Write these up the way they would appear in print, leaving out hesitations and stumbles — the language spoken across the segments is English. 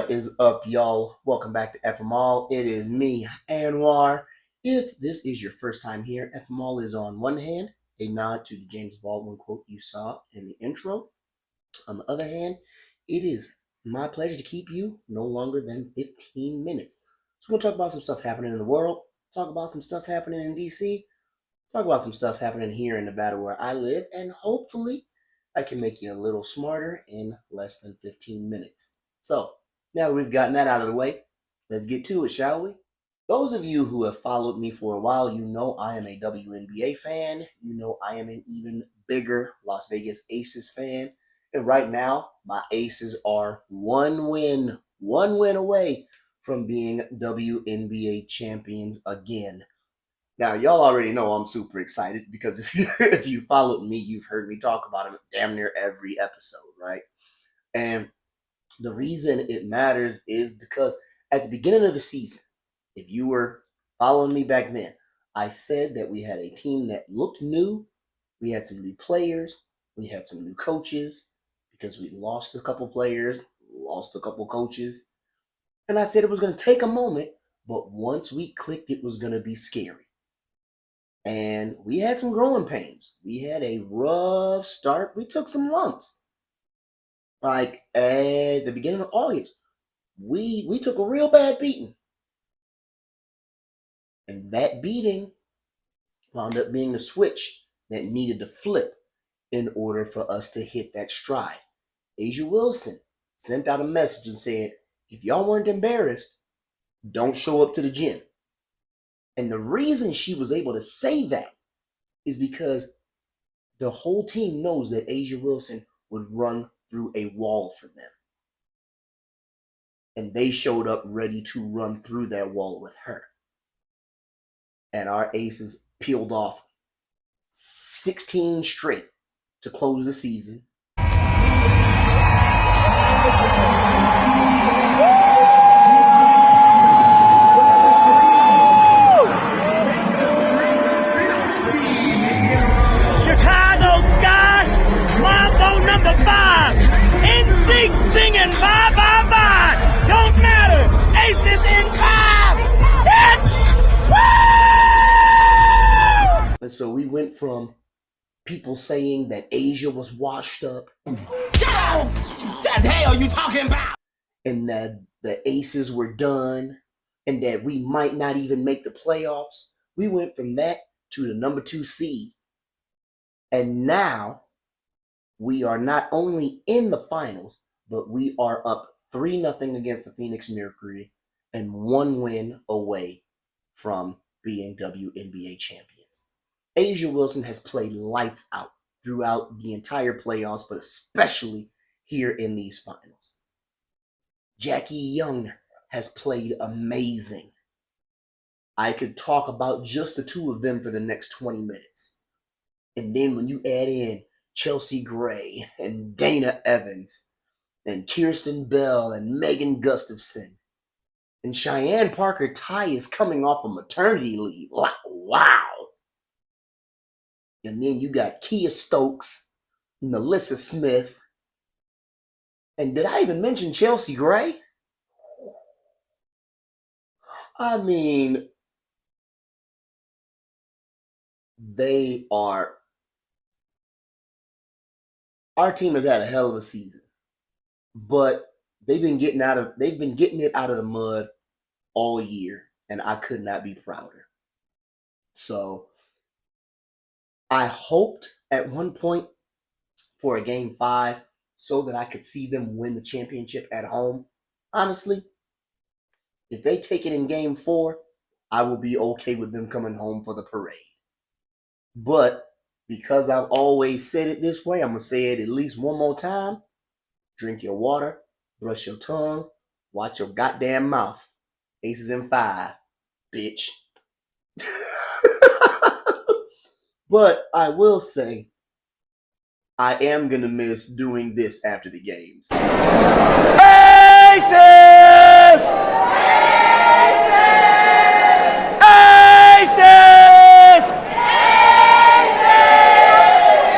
What is up, y'all? Welcome back to FMall. It is me, Anwar. If this is your first time here, FMall is on one hand a nod to the James Baldwin quote you saw in the intro. On the other hand, it is my pleasure to keep you no longer than 15 minutes. So we're going to talk about some stuff happening in the world, talk about some stuff happening in DC, talk about some stuff happening here in Nevada where I live, and hopefully I can make you a little smarter in less than 15 minutes. So, now that we've gotten that out of the way, let's get to it, shall we? Those of you who have followed me for a while, you know I am a WNBA fan. You know I am an even bigger Las Vegas Aces fan. And right now, my Aces are one win away from being WNBA champions again. Now, y'all already know I'm super excited because if you followed me, you've heard me talk about them damn near every episode, right? And the reason it matters is because at the beginning of the season, if you were following me back then, I said that we had a team that looked new. We had some new players. We had some new coaches because we lost a couple players, lost a couple coaches. And I said it was going to take a moment, but once we clicked, it was going to be scary. And we had some growing pains. We had a rough start. We took some lumps. Like at the beginning of August, we took a real bad beating. And that beating wound up being the switch that needed to flip in order for us to hit that stride. A'ja Wilson sent out a message and said, if y'all weren't embarrassed, don't show up to the gym. And the reason she was able to say that is because the whole team knows that A'ja Wilson would run through a wall for them. And they showed up ready to run through that wall with her. And our Aces peeled off 16 straight to close the season. Singing bye, bye, bye. Don't matter. Aces in 5. Bitch. Woo! And so we went from people saying that A'ja was washed up. Shut What the hell are you talking about? And that the Aces were done. And that we might not even make the playoffs. We went from that to the number 2 seed. And now we are not only in the finals, but we are up 3-0 against the Phoenix Mercury and 1 win away from being WNBA champions. A'ja Wilson has played lights out throughout the entire playoffs, but especially here in these finals. Jackie Young has played amazing. I could talk about just the two of them for the next 20 minutes. And then when you add in Chelsea Gray and Dana Evans and Kirsten Bell and Megan Gustafson and Cheyenne Parker Ty is coming off of maternity leave. Like, wow. And then you got Kia Stokes, Melissa Smith, and did I even mention Chelsea Gray? I mean, our team has had a hell of a season, but they've been getting it out of the mud all year, and I could not be prouder. So I hoped at one point for a game 5 so that I could see them win the championship at home. Honestly, if they take it in game 4, I will be okay with them coming home for the parade. But because I've always said it this way, I'm going to say it at least one more time. Drink your water, brush your tongue, watch your goddamn mouth. Aces in 5, bitch. But I will say, I am going to miss doing this after the games. Aces! Aces!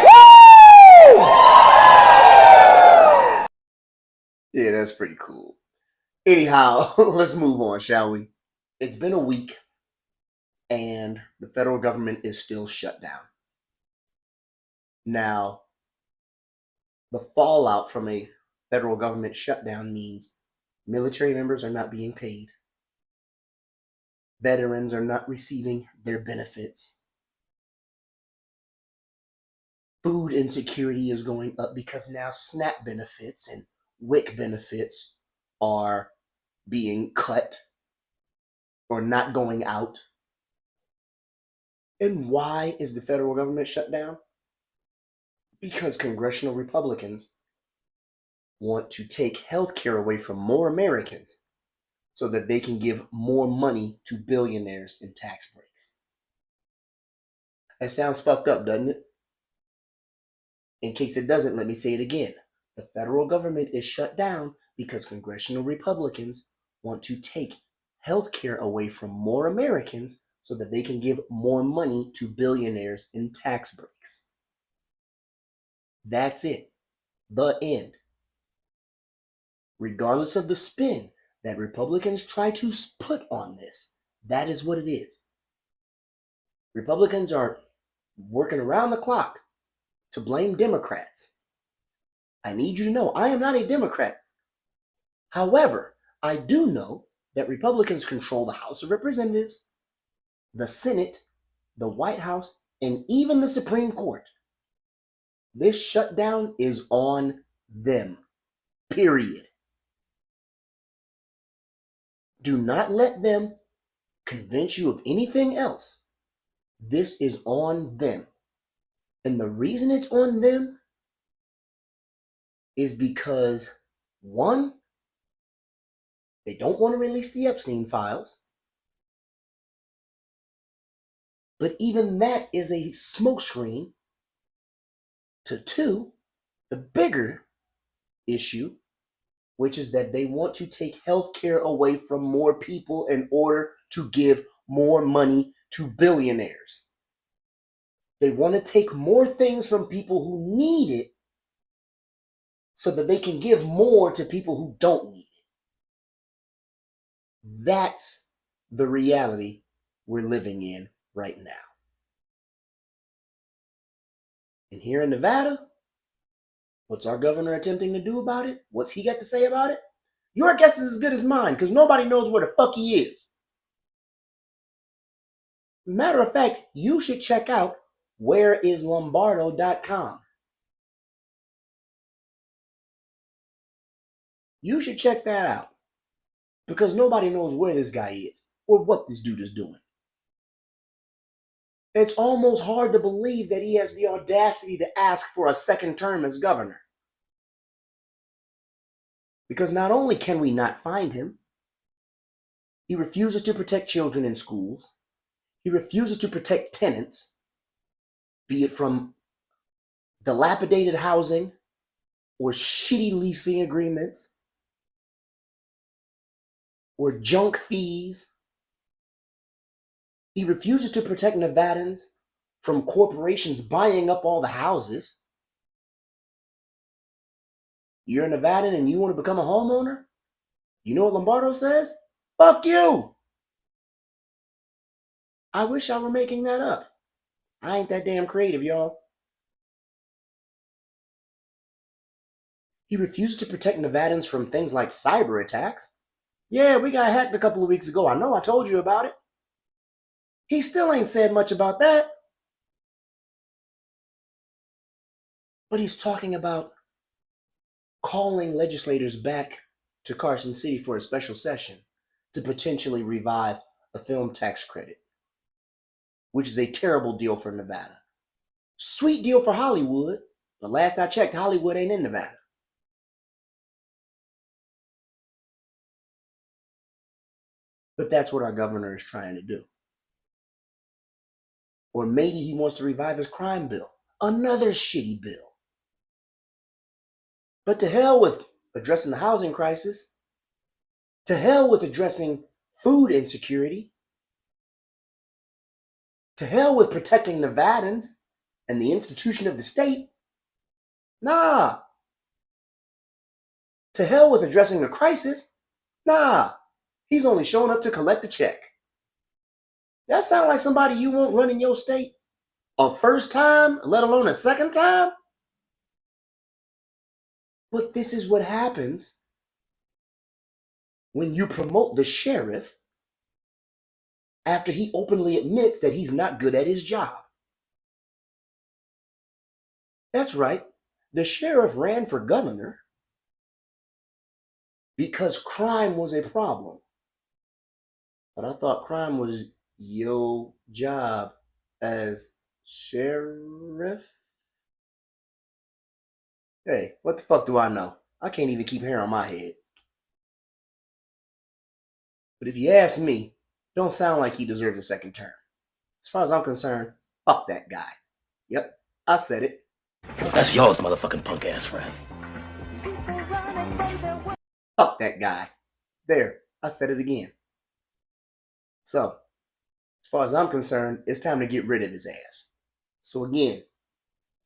Woo! Yeah, that's pretty cool. Anyhow, let's move on, shall we? It's been a week and the federal government is still shut down. Now, the fallout from a federal government shutdown means military members are not being paid, veterans are not receiving their benefits, food insecurity is going up because now SNAP benefits and WIC benefits are being cut or not going out. And why is the federal government shut down? Because congressional Republicans want to take health care away from more Americans so that they can give more money to billionaires in tax breaks. That sounds fucked up, doesn't it? In case it doesn't, let me say it again. The federal government is shut down because congressional Republicans want to take health care away from more Americans so that they can give more money to billionaires in tax breaks. That's it. The end. Regardless of the spin that Republicans try to put on this, that is what it is. Republicans are working around the clock to blame Democrats. I need you to know I am not a Democrat. However, I do know that Republicans control the House of Representatives, the Senate, the White House, and even the Supreme Court. This shutdown is on them. Period. Do not let them convince you of anything else. This is on them. And the reason it's on them is because, one, they don't want to release the Epstein files. But even that is a smokescreen. To two, the bigger issue, which is that they want to take health care away from more people in order to give more money to billionaires. They want to take more things from people who need it so that they can give more to people who don't need it. That's the reality we're living in right now. And here in Nevada, what's our governor attempting to do about it? What's he got to say about it? Your guess is as good as mine, because nobody knows where the fuck he is. As a matter of fact, you should check out whereislombardo.com. You should check that out, because nobody knows where this guy is or what this dude is doing. It's almost hard to believe that he has the audacity to ask for a second term as governor. Because not only can we not find him, he refuses to protect children in schools. He refuses to protect tenants, be it from dilapidated housing or shitty leasing agreements or junk fees. He refuses to protect Nevadans from corporations buying up all the houses. You're a Nevadan and you want to become a homeowner? You know what Lombardo says? Fuck you! I wish I were making that up. I ain't that damn creative, y'all. He refuses to protect Nevadans from things like cyber attacks. Yeah, we got hacked a couple of weeks ago. I know I told you about it. He still ain't said much about that. But he's talking about calling legislators back to Carson City for a special session to potentially revive a film tax credit, which is a terrible deal for Nevada. Sweet deal for Hollywood, but last I checked, Hollywood ain't in Nevada. But that's what our governor is trying to do. Or maybe he wants to revive his crime bill. Another shitty bill. But to hell with addressing the housing crisis. To hell with addressing food insecurity. To hell with protecting Nevadans and the institution of the state. Nah. To hell with addressing the crisis. Nah, he's only showing up to collect a check. That sound like somebody you won't run in your state? A first time, let alone a second time? But this is what happens when you promote the sheriff after he openly admits that he's not good at his job. That's right. The sheriff ran for governor because crime was a problem. But I thought crime was your job as sheriff? Hey, what the fuck do I know? I can't even keep hair on my head. But if you ask me, don't sound like he deserves a second term. As far as I'm concerned, fuck that guy. Yep, I said it. That's yours, motherfucking punk ass friend. Fuck that guy. There, I said it again. So, as far as I'm concerned, it's time to get rid of his ass. So again,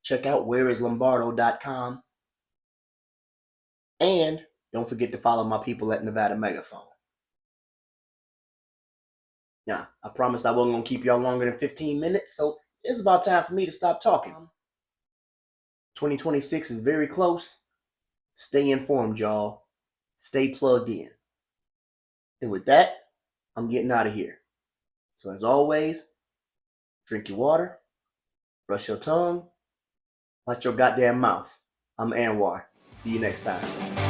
check out whereislombardo.com. And don't forget to follow my people at Nevada Megaphone. Now, I promised I wasn't going to keep y'all longer than 15 minutes, so it's about time for me to stop talking. 2026 is very close. Stay informed, y'all. Stay plugged in. And with that, I'm getting out of here. So as always, drink your water, brush your tongue, watch your goddamn mouth. I'm Anwar. See you next time.